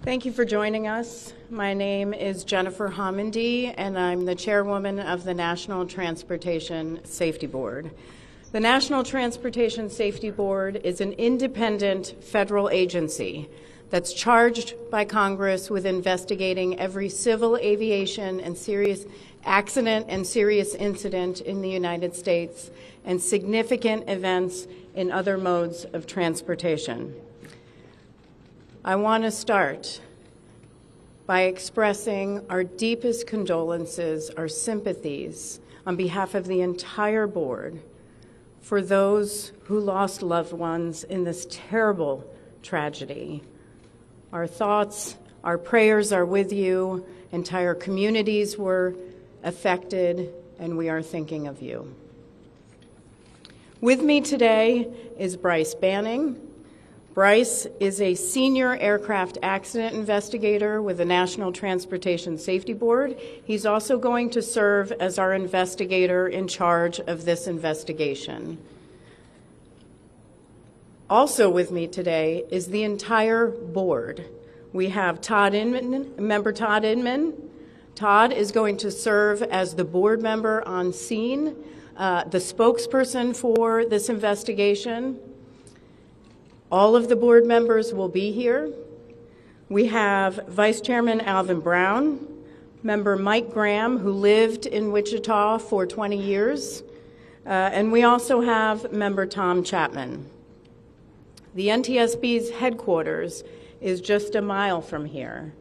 Thank you for joining us. My name is Jennifer Homendy, and I'm the chairwoman of the National Transportation Safety Board. The National Transportation Safety Board is an independent federal agency that's charged by Congress with investigating every civil aviation and serious accident and serious incident in the United States and significant events in other modes of transportation. I want to start by expressing our deepest condolences, our sympathies on behalf of the entire board for those who lost loved ones in this terrible tragedy. Our thoughts, our prayers are with you. Entire communities were affected, and we are thinking of you. With me today is Bryce Banning. Bryce is a senior aircraft accident investigator with the National Transportation Safety Board. He's also going to serve as our investigator in charge of this investigation. Also with me today is the entire board. We have Todd Inman, member Todd Inman. Todd is going to serve as the board member on scene, the spokesperson for this investigation. All of the board members will be here. We have Vice Chairman Alvin Brown, member Mike Graham, who lived in Wichita for 20 years, and we also have member Tom Chapman. The NTSB's headquarters is just a mile from here,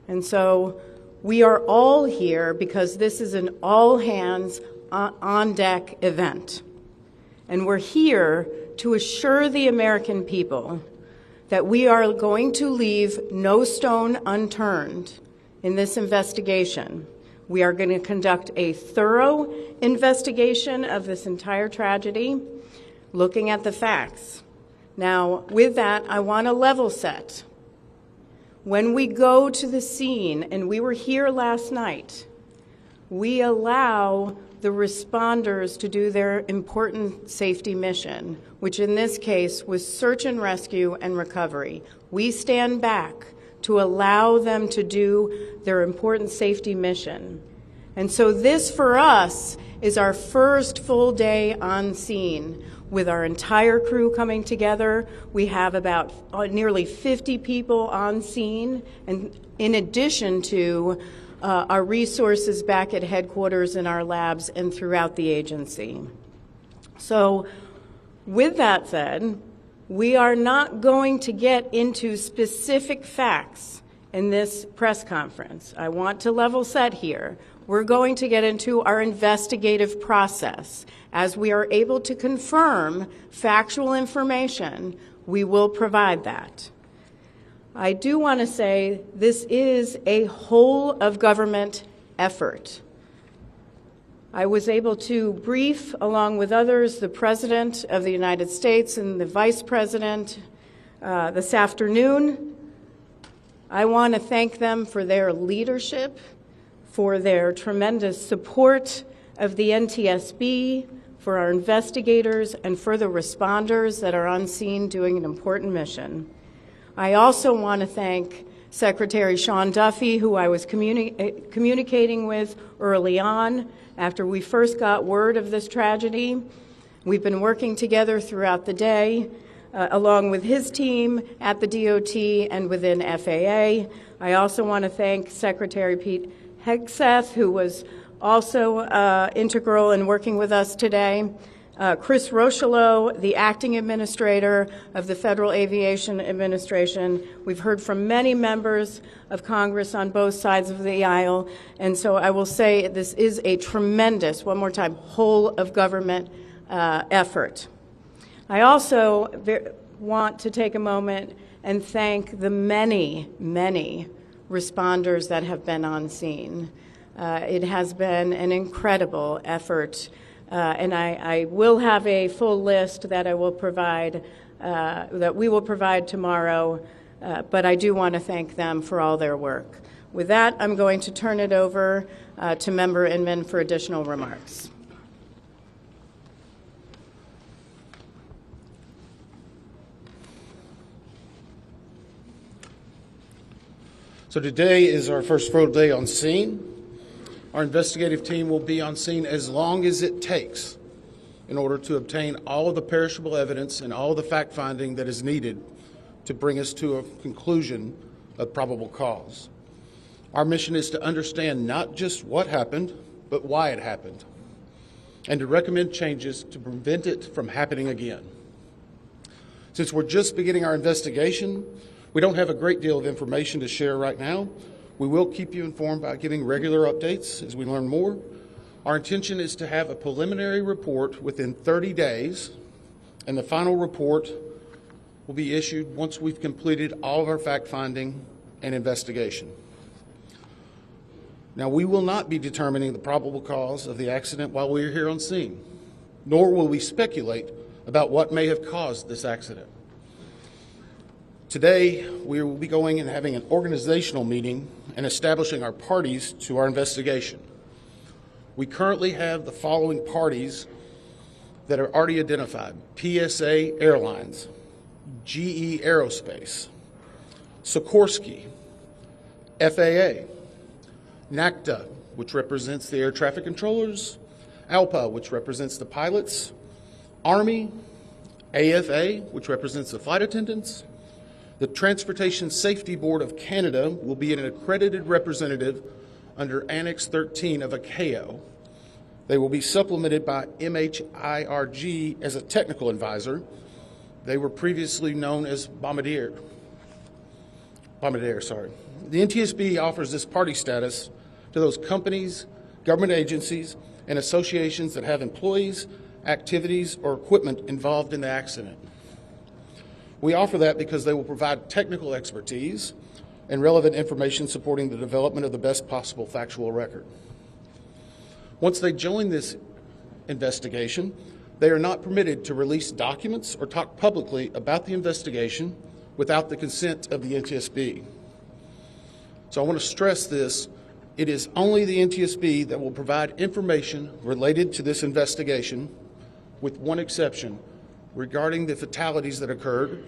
and so we are all here because this is an all-hands on-deck event, and we're here to assure the American people that we are going to leave no stone unturned in this investigation. We are going to conduct a thorough investigation of this entire tragedy, looking at the facts. Now, with that, I want to level set. When we go to the scene, and we were here last night, we allow the responders to do their important safety mission, which in this case was search and rescue and recovery. We stand back to allow them to do their important safety mission. And so this for us is our first full day on scene with our entire crew coming together. We have about nearly 50 people on scene, and in addition to our resources back at headquarters in our labs and throughout the agency. So with that said, we are not going to get into specific facts in this press conference. I want to level set here. We're going to get into our investigative process. As we are able to confirm factual information, we will provide that. I do want to say this is a whole of government effort. I was able to brief, along with others, the President of the United States and the Vice President this afternoon. I want to thank them for their leadership, for their tremendous support of the NTSB, for our investigators, and for the responders that are on scene doing an important mission. I also want to thank Secretary Sean Duffy, who I was communicating with early on after we first got word of this tragedy. We've been working together throughout the day, along with his team at the DOT and within FAA. I also want to thank Secretary Pete Hegseth, who was also integral in working with us today. Chris Rocheleau, the acting administrator of the Federal Aviation Administration. We've heard from many members of Congress on both sides of the aisle, and so I will say this is a tremendous, one more time, whole of government effort. I also want to take a moment and thank the many, many responders that have been on scene. It has been an incredible effort. And I will have a full list that I will provide, that we will provide tomorrow, but I do want to thank them for all their work. With that, I'm going to turn it over to Member Inman for additional remarks. So today is our first full day on scene. Our investigative team will be on scene as long as it takes in order to obtain all of the perishable evidence and all of the fact-finding that is needed to bring us to a conclusion of probable cause. Our mission is to understand not just what happened, but why it happened, and to recommend changes to prevent it from happening again. Since we're just beginning our investigation, we don't have a great deal of information to share right now. We will keep you informed by giving regular updates as we learn more. Our intention is to have a preliminary report within 30 days, and the final report will be issued once we've completed all of our fact-finding and investigation. Now, we will not be determining the probable cause of the accident while we are here on scene, nor will we speculate about what may have caused this accident. Today, we will be going and having an organizational meeting and establishing our parties to our investigation. We currently have the following parties that are already identified: PSA Airlines, GE Aerospace, Sikorsky, FAA, NACTA, which represents the air traffic controllers, ALPA, which represents the pilots, Army, AFA, which represents the flight attendants. The Transportation Safety Board of Canada will be an accredited representative under Annex 13 of ICAO. They will be supplemented by MHIRG as a technical advisor. They were previously known as Bombardier. The NTSB offers this party status to those companies, government agencies, and associations that have employees, activities, or equipment involved in the accident. We offer that because they will provide technical expertise and relevant information supporting the development of the best possible factual record. Once they join this investigation, they are not permitted to release documents or talk publicly about the investigation without the consent of the NTSB. So I want to stress this. It is only the NTSB that will provide information related to this investigation, with one exception. Regarding the fatalities that occurred,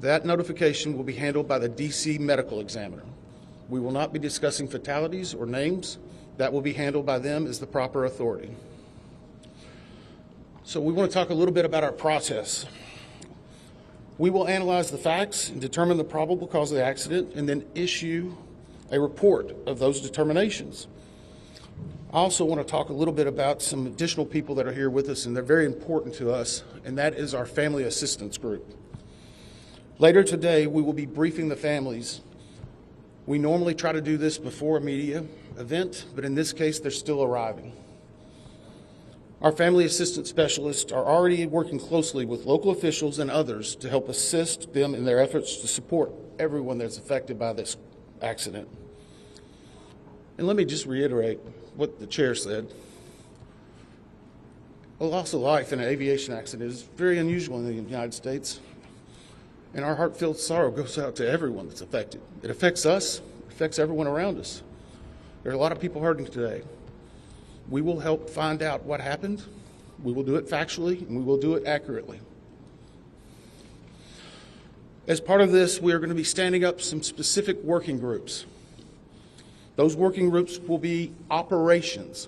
that notification will be handled by the DC medical examiner. We will not be discussing fatalities or names. That will be handled by them as the proper authority. So we want to talk a little bit about our process. We will analyze the facts and determine the probable cause of the accident, and then issue a report of those determinations. I also want to talk a little bit about some additional people that are here with us, and they're very important to us, and that is our family assistance group. Later today, we will be briefing the families. We normally try to do this before a media event, but in this case, they're still arriving. Our family assistance specialists are already working closely with local officials and others to help assist them in their efforts to support everyone that's affected by this accident. And let me just reiterate what the chair said. A loss of life in an aviation accident is very unusual in the United States, and our heartfelt sorrow goes out to everyone that's affected. It affects us, it affects everyone around us. There are a lot of people hurting today. We will help find out what happened. We will do it factually, and we will do it accurately. As part of this, we are going to be standing up some specific working groups. Those working groups will be operations.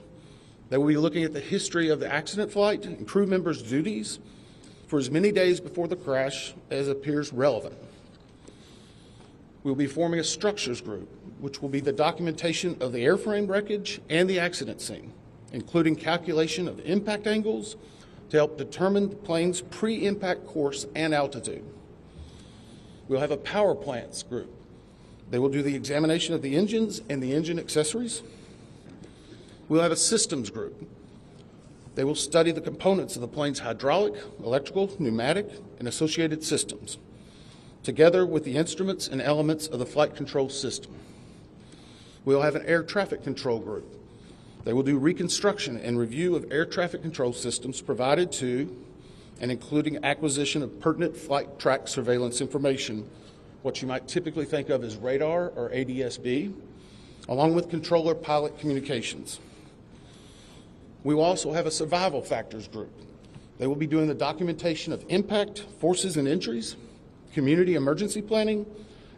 They will be looking at the history of the accident flight and crew members' duties for as many days before the crash as appears relevant. We'll be forming a structures group, which will be the documentation of the airframe wreckage and the accident scene, including calculation of impact angles to help determine the plane's pre-impact course and altitude. We'll have a power plants group. They will do the examination of the engines and the engine accessories. We'll have a systems group. They will study the components of the plane's hydraulic, electrical, pneumatic, and associated systems, together with the instruments and elements of the flight control system. We'll have an air traffic control group. They will do reconstruction and review of air traffic control systems provided to and including acquisition of pertinent flight track surveillance information, what you might typically think of as radar or ADSB, along with controller pilot communications. We will also have a survival factors group. They will be doing the documentation of impact, forces and injuries, community emergency planning,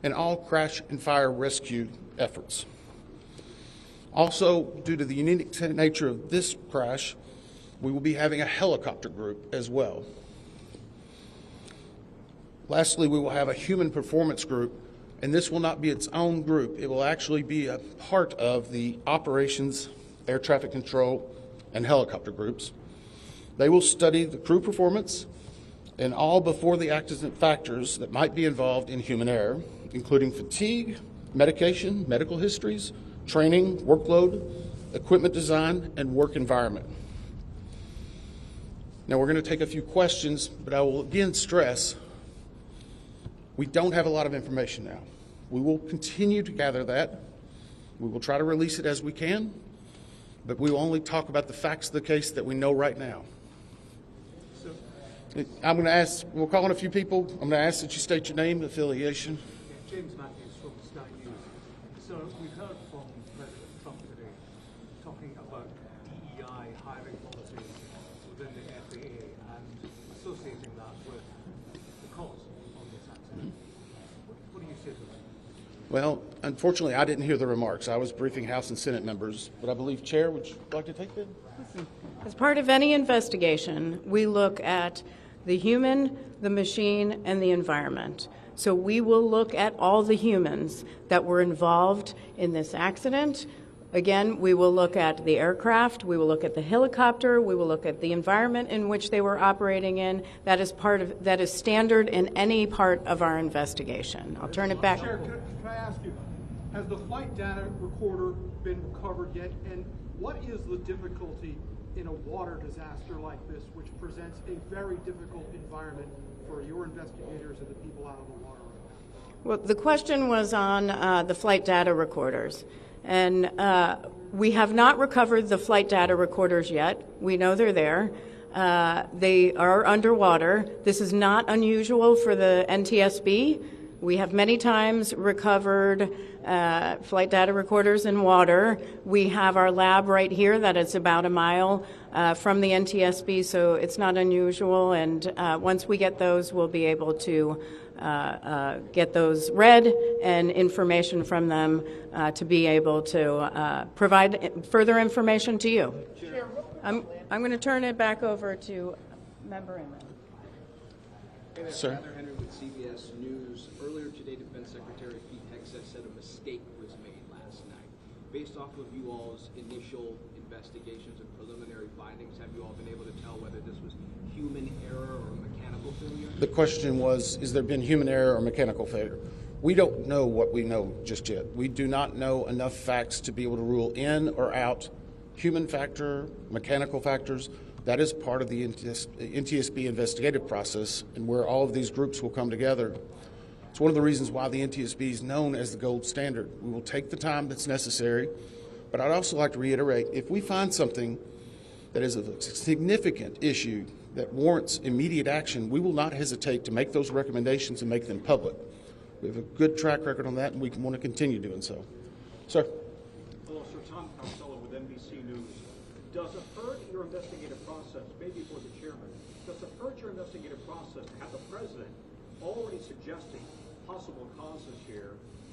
and all crash and fire rescue efforts. Also, due to the unique nature of this crash, we will be having a helicopter group as well. Lastly, we will have a human performance group, and this will not be its own group. It will actually be a part of the operations, air traffic control, and helicopter groups. They will study the crew performance and all before the accident factors that might be involved in human error, including fatigue, medication, medical histories, training, workload, equipment design, and work environment. Now we're going to take a few questions, but I will again stress we don't have a lot of information now. We will continue to gather that. We will try to release it as we can, but we will only talk about the facts of the case that we know right now. I'm going to ask, we'll call on a few people. I'm going to ask that you state your name and affiliation. James Matthews from Sky News. So we've heard from President Trump today talking about DEI hiring policies within the FAA and associating that with the cause of this accident. What do you say to that? Well, unfortunately, I didn't hear the remarks. I was briefing House and Senate members, but I believe, Chair, would you like to take that? As part of any investigation, we look at the human, the machine, and the environment. So we will look at all the humans that were involved in this accident. Again, we will look at the aircraft, we will look at the helicopter, we will look at the environment in which they were operating in. That is standard in any part of our investigation. I'll turn it back. Chair, can I ask you, has the flight data recorder been recovered yet? And what is the difficulty in a water disaster like this, which presents a very difficult environment for your investigators and the people out on the water right now? Well, the question was on the flight data recorders. And we have not recovered the flight data recorders yet. We know they're there. They are underwater. This is not unusual for the NTSB. We have many times recovered flight data recorders in water. We have our lab right here that is about a mile from the NTSB, so it's not unusual. And once we get those, we'll be able to get those read and information from them to be able to provide further information to you. I'm going to turn it back over to Member Inman. Sir. Heather Henry with CBS News. Earlier today, Defense Secretary Pete Hegseth said a mistake was made last night. Based off of you all's initial investigations and preliminary findings, have you all been able to tell whether this was human error or mechanical failure? The question was, has there been human error or mechanical failure? We don't know what we know just yet. We do not know enough facts to be able to rule in or out human factor, mechanical factors. That is part of the NTSB investigative process and where all of these groups will come together. It's one of the reasons why the NTSB is known as the gold standard. We will take the time that's necessary, but I'd also like to reiterate, if we find something that is a significant issue that warrants immediate action, we will not hesitate to make those recommendations and make them public. We have a good track record on that, and we want to continue doing so. Sir. Hello, Sir. Tom Costello with NBC News. Does a purge your investigative process, maybe for the chairman, does a purge your investigative process have the president already suggesting possible causes here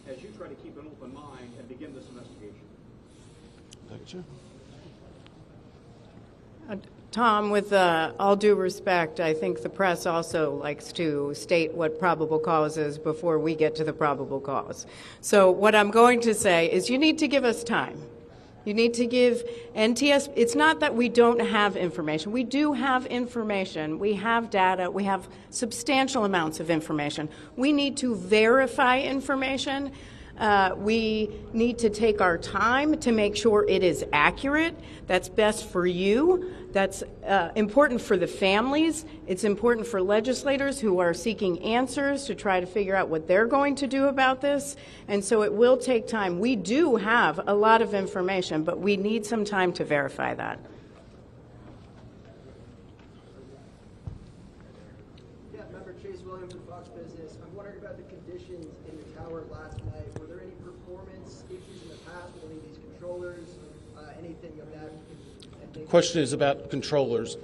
as you try to keep an open mind and begin this investigation? Lecture. Tom, with all due respect, I think the press also likes to state what probable cause is before we get to the probable cause. So what I'm going to say is you need to give us time. You need to give NTSB, it's not that we don't have information. We do have information. We have data. We have substantial amounts of information. We need to verify information. We need to take our time to make sure it is accurate. That's best for you. That's important for the families. It's important for legislators who are seeking answers to try to figure out what they're going to do about this. And so it will take time. We do have a lot of information, but we need some time to verify that. Yeah, Member Chase Williams from Fox Business. I'm wondering about the conditions in the tower last night. Were there any performance issues in the past with any of these controllers, anything of that? The question is about controllers.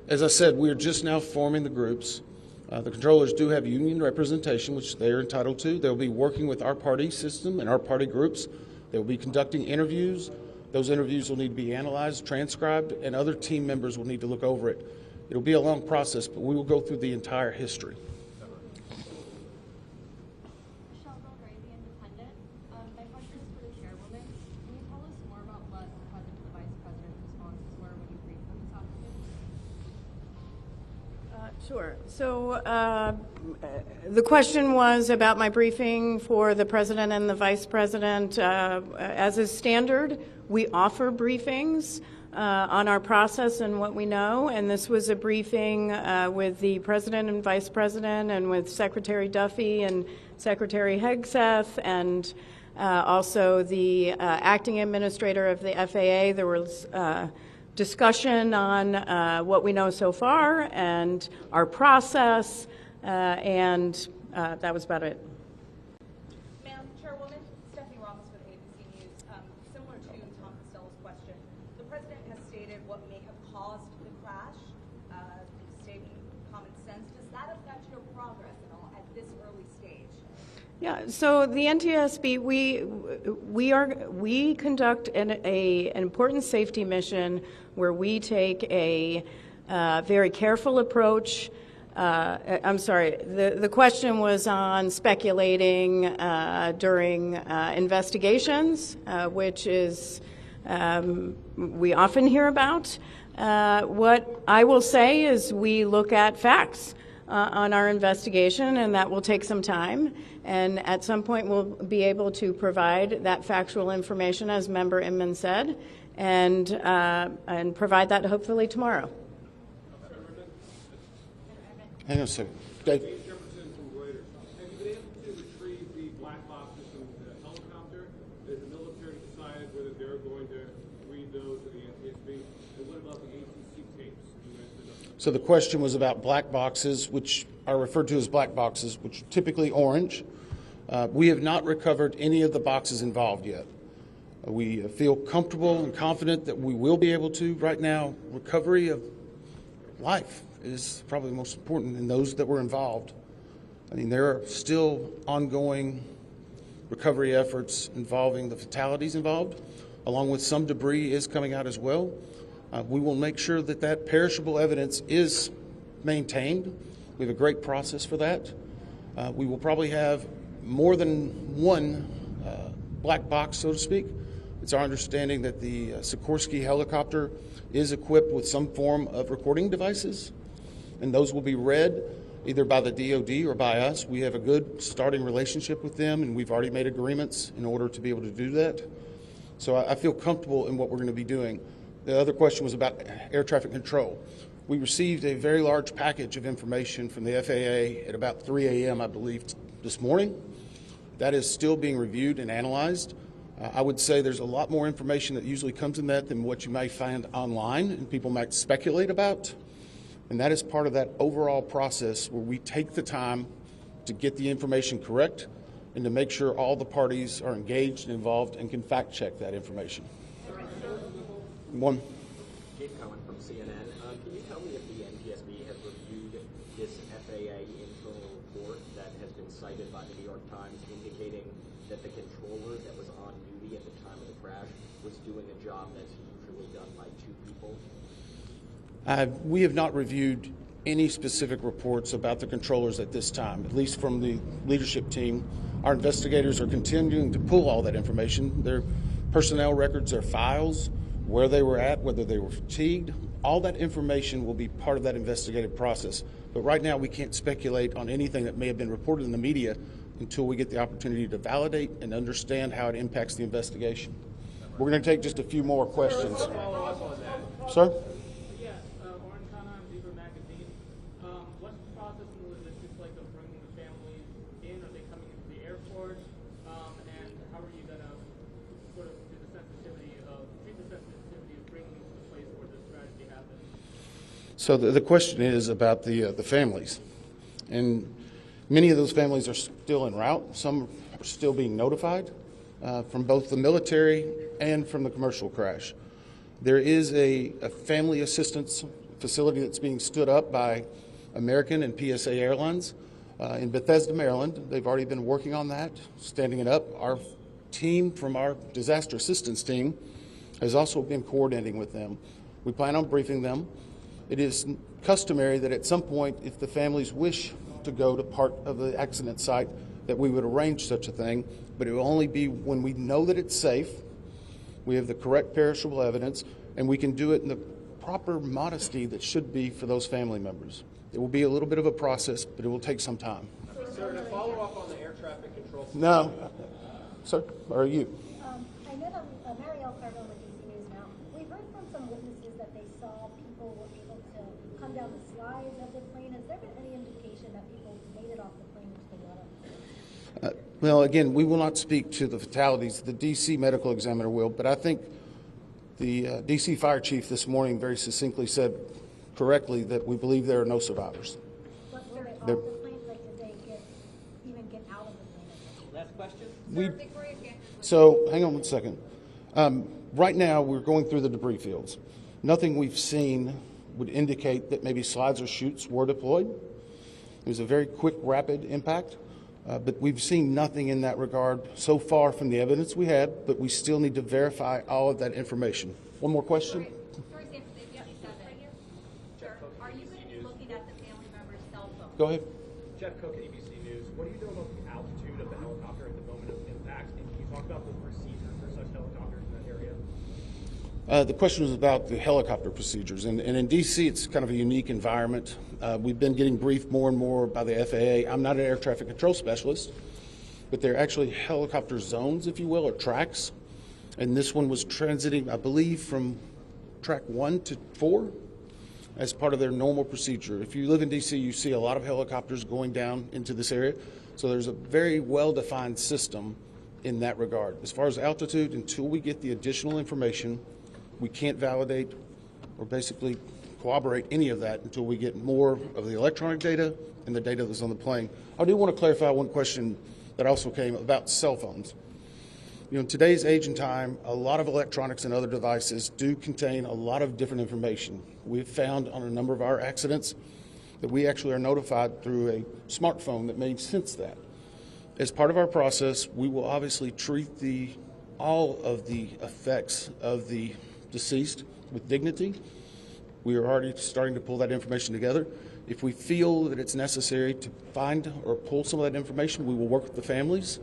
As I said, we are just now forming the groups. The controllers do have union representation, which they are entitled to. They'll be working with our party system and our party groups They will be conducting interviews. Those interviews will need to be analyzed, transcribed, and other team members will need to look over it. It'll be a long process, but we will go through the entire history. Michelle Belgray, The Independent. My question is for the chairwoman. Can you tell us more about what the president and the vice president's responses were when you briefed them this afternoon? Sure. So the question was about my briefing for the president and the vice president. As is standard, we offer briefings on our process and what we know, and this was a briefing with the president and vice president and with Secretary Duffy and Secretary Hegseth and also the acting administrator of the FAA. There was discussion on what we know so far and our process, and that was about it. Madam Chairwoman, Stephanie Ramos with ABC News. Similar to Tom Costello's question, the President has stated what may have caused the crash, stating common sense. Does that affect your progress at all at this early stage? Yeah, so the NTSB, we conduct an important safety mission where we take a very careful approach. I'm sorry, the question was on speculating during investigations, which is we often hear about. What I will say is we look at facts on our investigation, and that will take some time. And at some point, we'll be able to provide that factual information, as Member Inman said, and provide that hopefully tomorrow. Hang on a second. Dave. Have you been able to retrieve the black boxes from the helicopter? Has the military decided whether they're going to read those to the NTSB? And what about the ATC tapes? So the question was about black boxes, which are referred to as black boxes, which are typically orange. We have not recovered any of the boxes involved yet. We feel comfortable and confident that we will be able to. Right now, recovery of life is probably the most important in those that were involved. I mean, there are still ongoing recovery efforts involving the fatalities involved, along with some debris is coming out as well. We will make sure that that perishable evidence is maintained. We have a great process for that. We will probably have more than one black box, so to speak. It's our understanding that the Sikorsky helicopter is equipped with some form of recording devices, and those will be read either by the DoD or by us. We have a good starting relationship with them, and we've already made agreements in order to be able to do that. So I feel comfortable in what we're going to be doing. The other question was about air traffic control. We received a very large package of information from the FAA at about 3 a.m., I believe, this morning. That is still being reviewed and analyzed. I would say there's a lot more information that usually comes in that than what you may find online and people might speculate about. And that is part of that overall process where we take the time to get the information correct and to make sure all the parties are engaged and involved and can fact check that information. One. Keith Cohen from CNN. Can you tell me if the NTSB has reviewed this FAA internal report that has been cited by the New York Times indicating that the controller that was on duty at the time of the crash was doing a job that's usually done by two people? We have not reviewed any specific reports about the controllers at this time, at least from the leadership team. Our investigators are continuing to pull all that information, their personnel records, their files, where they were at, whether they were fatigued. All that information will be part of that investigative process. But right now, we can't speculate on anything that may have been reported in the media until we get the opportunity to validate and understand how it impacts the investigation. We're going to take just a few more questions. Sir? Yes, Orange Hannah and Beaver Magazine. What's the process and the logistics like of bringing the families in? Are they coming into the airport? And how are you going to sort of treat the sensitivity of bringing them to the place where this tragedy happened? So the question is about the families. And many of those families are still en route. Some are still being notified from both the military and from the commercial crash. There is a family assistance facility that's being stood up by American and PSA Airlines in Bethesda, Maryland. They've already been working on that, standing it up. Our team from our disaster assistance team has also been coordinating with them. We plan on briefing them. It is customary that at some point, if the families wish to go to part of the accident site, that we would arrange such a thing, but it will only be when we know that it's safe, we have the correct perishable evidence, and we can do it in the proper modesty that should be for those family members. It will be a little bit of a process, but it will take some time. Sir, to follow up on the air traffic control system. No. Sir, or you? I know that Marielle Carville with DC News now. We've heard from some witnesses that they saw people were able to come down the slides of the plane. Has there been any indication that people made it off the plane into the water? Well, again, we will not speak to the fatalities. The D.C. medical examiner will, but I think the D.C. fire chief this morning very succinctly said correctly that we believe there are no survivors. But were they off the plane? Like, did they even get out of the plane? Last question. So, hang on one second. Right now, we're going through the debris fields. Nothing we've seen would indicate that maybe slides or chutes were deployed. It was a very quick, rapid impact, but we've seen nothing in that regard so far from the evidence we had, but we still need to verify all of that information. One more question? For example, they have right here. Sure. Are you going to be looking at the family member's cell phone? Go ahead. Jeff Cook, ABC News. What do you know about the altitude of the helicopter at the moment of impact? And can you talk about the procedure for such helicopters in that area? The question was about the helicopter procedures. And in D.C., it's kind of a unique environment. We've been getting briefed more and more by the FAA. I'm not an air traffic control specialist, but they're actually helicopter zones, if you will, or tracks. And this one was transiting, I believe, from track 1 to 4 as part of their normal procedure. If you live in D.C., you see a lot of helicopters going down into this area. So there's a very well-defined system in that regard. As far as altitude, until we get the additional information, we can't validate or basically corroborate any of that until we get more of the electronic data and the data that's on the plane. I do want to clarify one question that also came about cell phones. You know, in today's age and time, a lot of electronics and other devices do contain a lot of different information. We've found on a number of our accidents that we actually are notified through a smartphone that may sense that. As part of our process, we will obviously treat all of the effects of the deceased with dignity. We are already starting to pull that information together. If we feel that it's necessary to find or pull some of that information, we will work with the families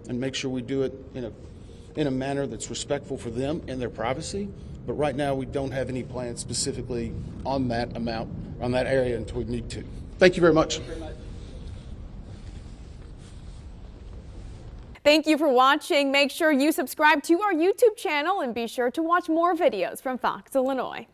and make sure we do it in a manner that's respectful for them and their privacy. But right now, we don't have any plans specifically on that amount, on that area until we need to. Thank you very much. Thank you for watching. Make sure you subscribe to our YouTube channel and be sure to watch more videos from Fox Illinois.